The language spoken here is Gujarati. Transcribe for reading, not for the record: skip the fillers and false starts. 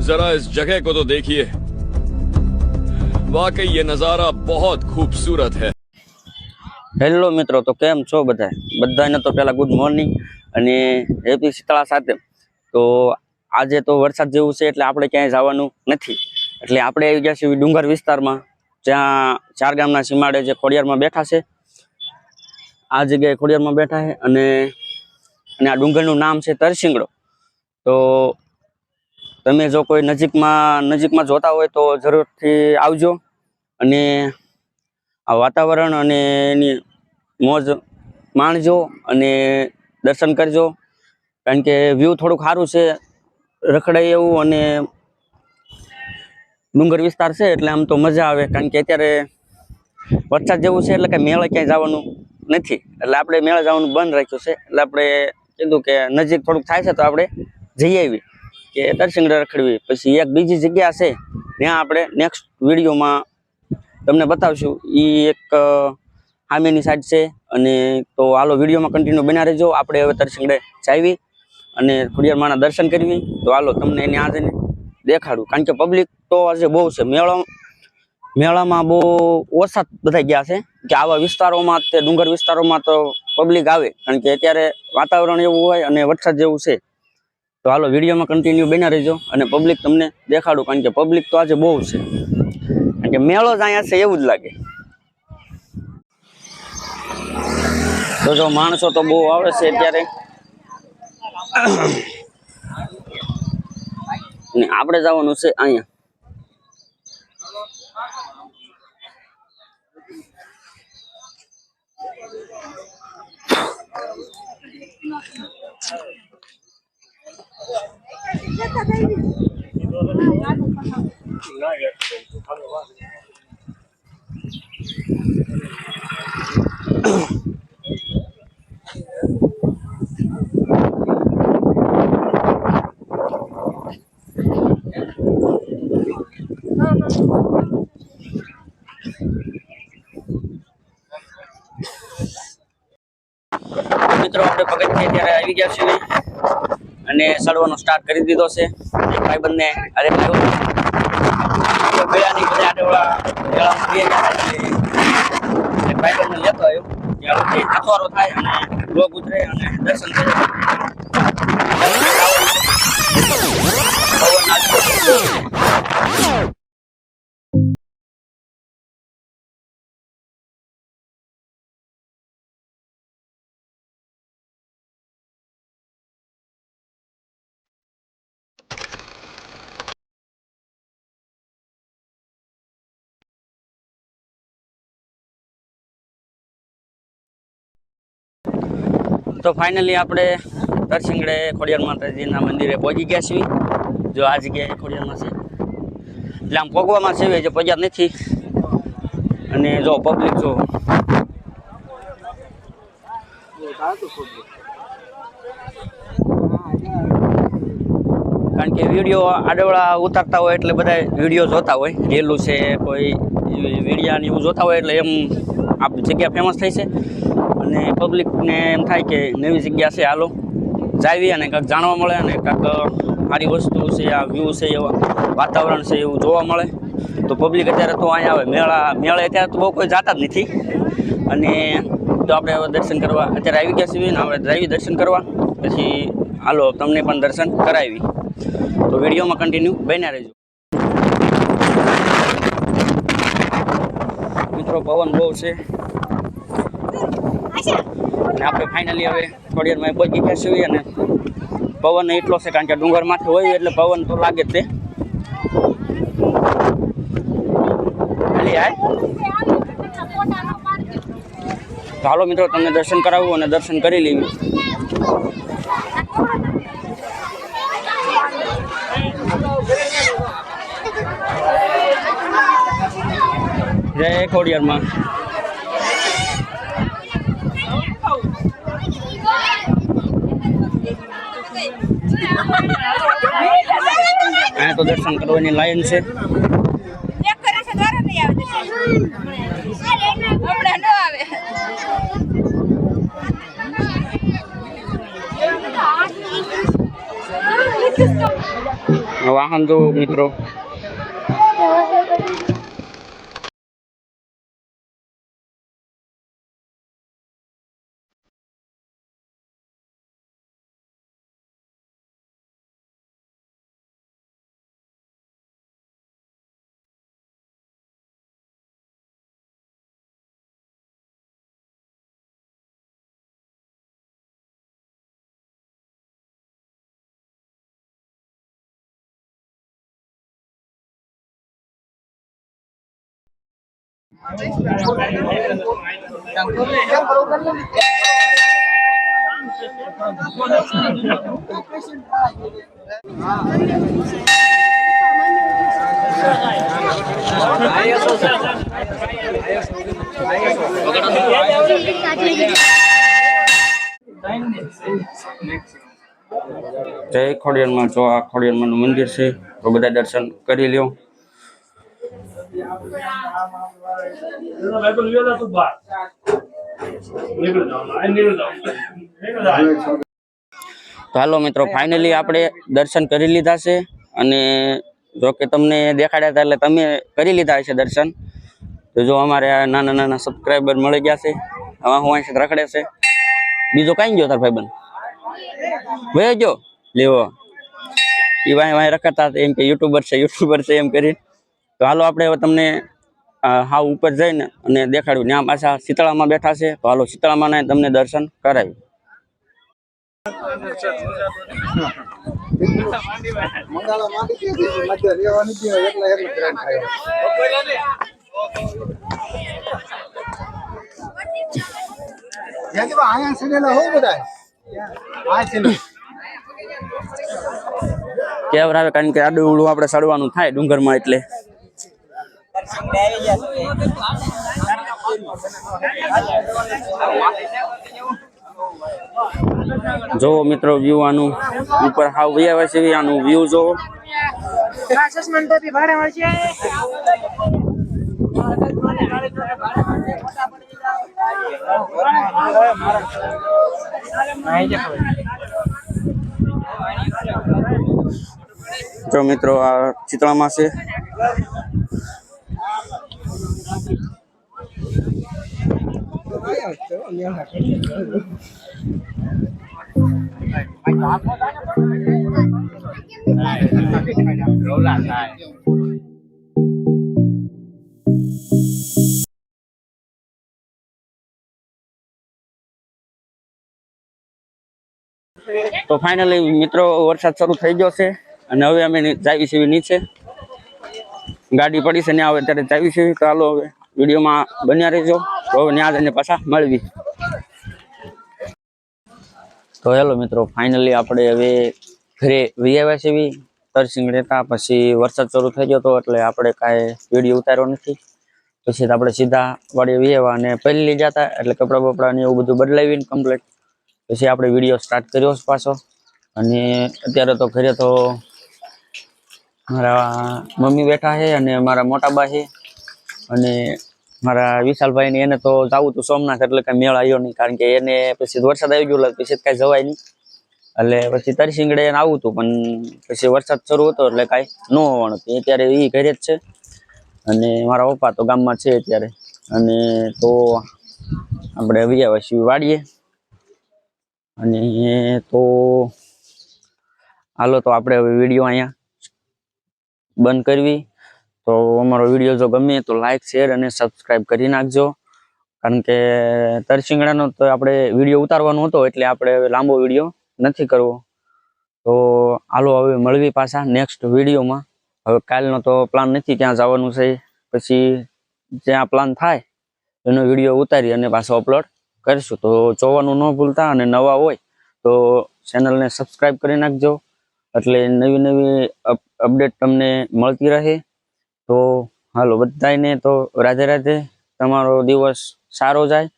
जरा इस जगह को तो देखिए, वाकई ये नजारा बहुत खूबसूरत है। હેલો મિત્રો, તો કેમ છો બધાને? તો પહેલા ગુડ મોર્નિંગ અને હેપી શીતળા સાથે. તો આજે તો વરસાદ જેવું છે એટલે આપણે ક્યાંય જવાનું નથી, એટલે આપણે આવી ગયા છીએ ડુંગર વિસ્તારમાં, જ્યાં ચાર ગામના સીમાડે જે ખોડિયારમાં બેઠા છે. આ જગ્યાએ ખોડિયારમાં બેઠા છે અને આ ડુંગરનું નામ છે તરસિંગડો. તો તમે જો કોઈ નજીકમાં જોતા હોય તો જરૂરથી આવજો અને આ વાતાવરણ અને એની મોજ માણજો અને દર્શન કરજો, કારણ કે વ્યૂ થોડુંક સારું છે, રખડાય એવું, અને ડુંગર વિસ્તાર છે એટલે આમ તો મજા આવે. કારણ કે અત્યારે વરસાદ જેવું છે એટલે કે મેળે ક્યાંય જવાનું નથી, એટલે આપણે મેળે જવાનું બંધ રાખ્યું છે. એટલે આપણે કીધું કે નજીક થોડુંક થાય છે તો આપણે જઈ આવી કે તરસિંગડા રખડવી. પછી એક બીજી જગ્યા છે ત્યાં આપણે નેક્સ્ટ વિડીયોમાં તમને બતાવશું. એ એક સામેની સાઈડ છે. અને તો હાલો વિડીયોમાં કન્ટિન્યુ બના રહેજો. આપણે હવે તરસિંગડે જાવી અને ખોડિયારમાંના દર્શન કરવી. તો હાલો તમને એને આ જઈને દેખાડું, કારણ કે પબ્લિક તો આજે બહુ છે. મેળામાં બહુ ઓછા બધા ગયા છે કે આવા વિસ્તારોમાં, તે ડુંગર વિસ્તારોમાં તો પબ્લિક આવે, કારણ કે અત્યારે વાતાવરણ એવું હોય અને વરસાદ જેવું છે. તો હાલો વિડીયોમાં કન્ટિન્યુ બના રહેજો અને પબ્લિક તમને દેખાડું, કારણ કે પબ્લિક તો આજે બહુ છે, કારણ કે મેળો જ અહીંયા છે એવું જ લાગે. તો જો માણસો તો બહુ આવે છે અત્યારે, અને આપણે જવાનું છે અહીંયા. મિત્રો આપણે પગથિયે ત્યારે આવી ગયા છીએ અને ચડવાનો સ્ટાર્ટ કરી દીધો છે. એક ભાઈબંધને અરે બેડાની બધા આડેવાળા એક ભાઈબંધને લેતો આવ્યો, ત્યાંથી અથવારો થાય અને લોક ઉતરે અને દર્શન કરે. તો ફાઇનલી આપણે તરસિંગડે ખોડિયાર માતાજીના મંદિરે પહોંચી ગયા છીએ. જો આ જગ્યાએ ખોડિયારમાં છે એટલે આમ પગવામાં છે, જે પગ્યા નથી. અને જો પબ્લિક જો કારણ કે વિડીયો આડેવાળા ઉતારતા હોય એટલે બધા વિડીયો જોતા હોય, રેલું છે કોઈ વિડીયા ને એવું જોતા હોય એટલે એમ આ જગ્યા ફેમસ થઈ છે. અને પબ્લિકને એમ થાય કે નવી જગ્યા છે, હાલો જાવી અને કાંઈક જાણવા મળે અને કાંઈક સારી વસ્તુ છે, આ વ્યૂ છે, એવા વાતાવરણ છે એવું જોવા મળે. તો પબ્લિક અત્યારે તો અહીંયા આવે. મેળે અત્યારે તો બહુ કોઈ જતા જ નથી. અને તો આપણે હવે દર્શન કરવા અત્યારે આવી ગયા છીએ ને આપણે ડ્રાઈવી દર્શન કરવા. પછી હાલો તમને પણ દર્શન કરાવી. તો વિડીયોમાં કન્ટિન્યુ બન્યા રહેજો. મિત્રો પવન બહુ છે અને આપણે ફાઇનલી હવે ખોડિયારમાં પહોંચી ગયા છીએ. અને પવન એટલો છે કારણ કે ડુંગરમાંથી હોય એટલે પવન તો લાગે જ તે. તો હાલો મિત્રો તમને દર્શન કરાવું અને દર્શન કરી લેવી. જય ખોડિયારમાં. અહીંયા તો દર્શન કરવાની લાઈન છે. વાહન જો મિત્રો જય ખોડિયારમાં જો આ ખોડિયારમાંનું મંદિર છે તો બધા દર્શન કરી લ્યો. તો હાલો મિત્રો ફાઇનલી આપણે દર્શન કરી લીધા છે અને જો કે તમને દેખાડ્યા હતા એટલે તમે કરી લીધા હશે દર્શન. તો જો અમારે આ નાના નાના સબસ્ક્રાઈબર મળી ગયા છે. હવે હું અહીં રખડે છે બીજો કઈ ગયો તાર ભાઈબંધ ભાઈ જો લેવો એ વાય રખડતા એમ કે યુટ્યુબર છે એમ કરી. તો હાલો આપણે હવે તમને હાવ ઉપર જઈને અને દેખાડ્યું ત્યાં પાછા શીતળામાં બેઠા છે. તો હાલો શીતળામાં તમને દર્શન કરાવ્યું. કેવર આવે કારણ કે આડું ઉડું આપણે ચડવાનું થાય ડુંગરમાં એટલે જોવો મિત્રો વ્યૂ આનું ઉપર હાવ વૈયા છે આનું વ્યૂ જોવો. જો મિત્રો આ ચિત્રામાં છે. તો ફાઇનલી મિત્રો વરસાદ શરૂ થઈ ગયો છે અને હવે અમે જાવી છીએ નીચે. ગાડી પડી છે ને આવે ત્યારે જાવી છીએ. તો હાલો હવે વિડીયોમાં બન્યા રહેજો. તો હવે ત્યાં જઈને પાછા મળવી. તો હેલો મિત્રો ફાઇનલી આપણે હવે ઘરે વી આવ્યા છીએ તરસિંગ રહેતા. પછી વરસાદ શરૂ થઈ ગયો હતો એટલે આપણે કાંઈ વિડીયો ઉતાર્યો નથી. પછી આપણે સીધા વાડીએ વી આવ્યા અને પહેલી જતા એટલે કપડાં બપડા ને એવું બધું બદલાવીને કમ્પ્લીટ પછી આપણે વિડીયો સ્ટાર્ટ કર્યો પાછો. અને અત્યારે તો ઘરે તો મારા મમ્મી બેઠા છે અને મારા મોટા બા છે અને મારા વિશાલભાઈ ને એને તો જવું હતું સોમનાથ એટલે કઈ મેળ આવ્યો નહીં કારણ કે એને પછી વરસાદ આવી ગયો પછી કઈ જવાય નહીં. એટલે પછી તરસિંગડે એને આવું હતું પણ પછી વરસાદ શરૂ હતો એટલે કાંઈ ન હોવાનું. અત્યારે એ ઘરે જ છે અને મારા પપ્પા તો ગામમાં છે અત્યારે. અને તો આપણે આવ્યા છીએ વાડીએ અને તો હાલો તો આપણે હવે વિડીયો અહીંયા બંધ કરવી. તો અમારો વિડીયો જો ગમે તો લાઈક શેર અને સબસ્ક્રાઈબ કરી નાખજો કારણ કે તરસિંગડાનો તો આપણે વિડીયો ઉતારવાનો હતો એટલે આપણે હવે લાંબો વિડીયો નથી કરવો. તો હાલો હવે મળવી પાછા નેક્સ્ટ વિડીયોમાં. હવે કાલનો તો પ્લાન નથી ત્યાં જવાનું છે. પછી જ્યાં પ્લાન થાય એનો વિડીયો ઉતારી અને પાછો અપલોડ કરીશું. તો જોવાનું ન ભૂલતા અને નવા હોય તો ચેનલને સબસ્ક્રાઈબ કરી નાખજો એટલે નવી નવી અપડેટ તમને મળતી રહે. તો હાલો બધાને તો રાધે રાધે. તમારો દિવસ સારો જાય.